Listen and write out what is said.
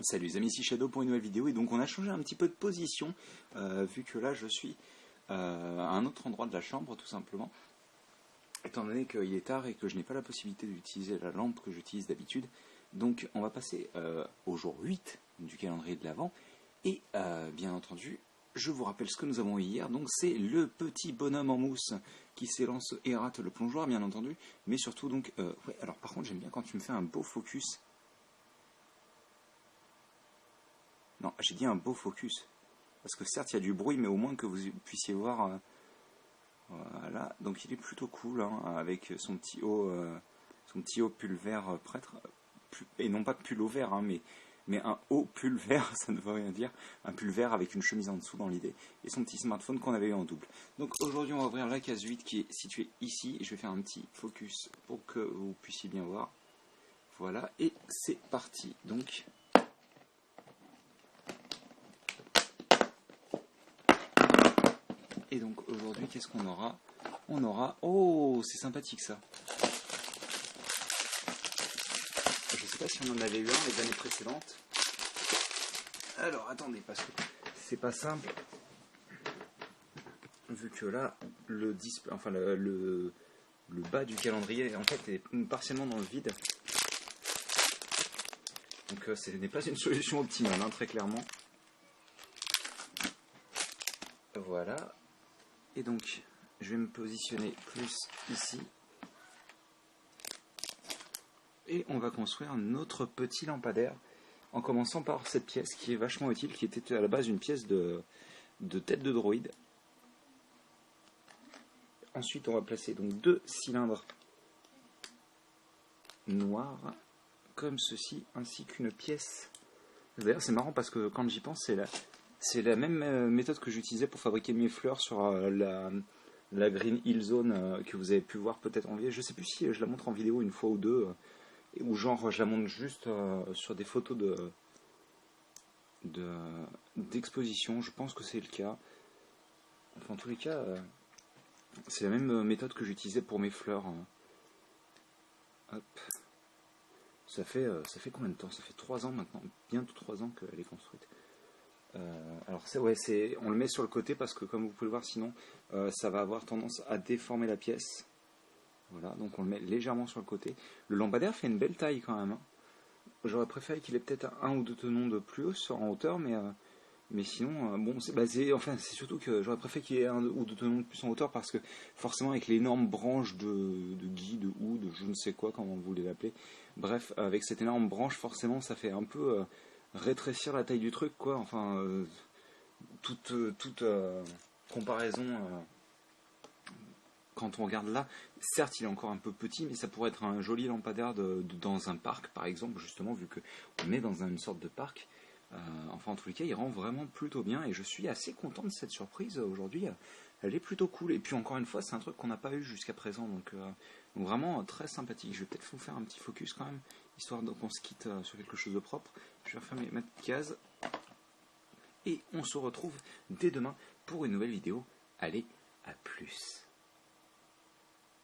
Salut les amis, ici Shadow pour une nouvelle vidéo. Et donc on a changé un petit peu de position, vu que là je suis à un autre endroit de la chambre tout simplement, étant donné qu'il est tard et que je n'ai pas la possibilité d'utiliser la lampe que j'utilise d'habitude. Donc on va passer au jour 8 du calendrier de l'Avent. Et bien entendu, je vous rappelle ce que nous avons eu hier. Donc c'est le petit bonhomme en mousse qui s'élance et rate le plongeoir, bien entendu. Mais surtout donc, ouais, alors par contre j'aime bien quand tu me fais un beau focus. Non, j'ai dit un beau focus. Parce que certes, il y a du bruit, mais au moins que vous puissiez voir. Voilà, donc il est plutôt cool, hein, avec son petit haut pull vert prêtre. Et non pas pull au vert, hein, mais un haut pull vert, ça ne veut rien dire. Un pull vert avec une chemise en dessous dans l'idée. Et son petit smartphone qu'on avait eu en double. Donc aujourd'hui, on va ouvrir la case 8 qui est située ici. Je vais faire un petit focus pour que vous puissiez bien voir. Voilà, et c'est parti. Donc... Et donc aujourd'hui, qu'est-ce qu'on aura? On aura... Oh, c'est sympathique ça. Je ne sais pas si on en avait eu un les années précédentes. Alors, attendez, parce que c'est pas simple. Vu que là, le bas du calendrier, en fait, est partiellement dans le vide. Donc, ce n'est pas une solution optimale, hein, très clairement. Voilà. Et donc, je vais me positionner plus ici. Et on va construire notre petit lampadaire, en commençant par cette pièce qui est vachement utile, qui était à la base une pièce de tête de droïde. Ensuite, on va placer donc 2 cylindres noirs, comme ceci, ainsi qu'une pièce. D'ailleurs, c'est marrant parce que quand j'y pense, c'est la même méthode que j'utilisais pour fabriquer mes fleurs sur la Green Hill Zone que vous avez pu voir peut-être en vidéo. Je sais plus si je la montre en vidéo une fois ou deux, ou genre je la montre juste sur des photos d'exposition. Je pense que c'est le cas. Enfin, en tous les cas, c'est la même méthode que j'utilisais pour mes fleurs. Hop. Ça fait combien de temps? Ça fait 3 ans maintenant, bientôt 3 ans qu'elle est construite. Alors on le met sur le côté parce que comme vous pouvez le voir, sinon ça va avoir tendance à déformer la pièce. Voilà, donc on le met légèrement sur le côté. Le lampadaire fait une belle taille quand même, hein. J'aurais préféré qu'il ait peut-être 1 ou 2 tenons de plus en hauteur, mais sinon, bon, c'est surtout que j'aurais préféré qu'il y ait 1 ou 2 tenons de plus en hauteur parce que forcément avec l'énorme branche de gui, de houx, de je ne sais quoi, comment vous voulez l'appeler, bref, avec cette énorme branche, forcément ça fait un peu... rétrécir la taille du truc, quoi. Enfin, toute comparaison, quand on regarde là, certes il est encore un peu petit, mais ça pourrait être un joli lampadaire dans un parc par exemple, justement, vu qu'on est dans une sorte de parc. Enfin, en tous les cas, il rend vraiment plutôt bien et je suis assez content de cette surprise aujourd'hui. Elle est plutôt cool. Et puis encore une fois, c'est un truc qu'on n'a pas eu jusqu'à présent, donc vraiment très sympathique. Je vais peut-être vous faire un petit focus quand même, histoire qu'on se quitte sur quelque chose de propre. Je vais refermer ma petite case et on se retrouve dès demain pour une nouvelle vidéo. Allez, à plus.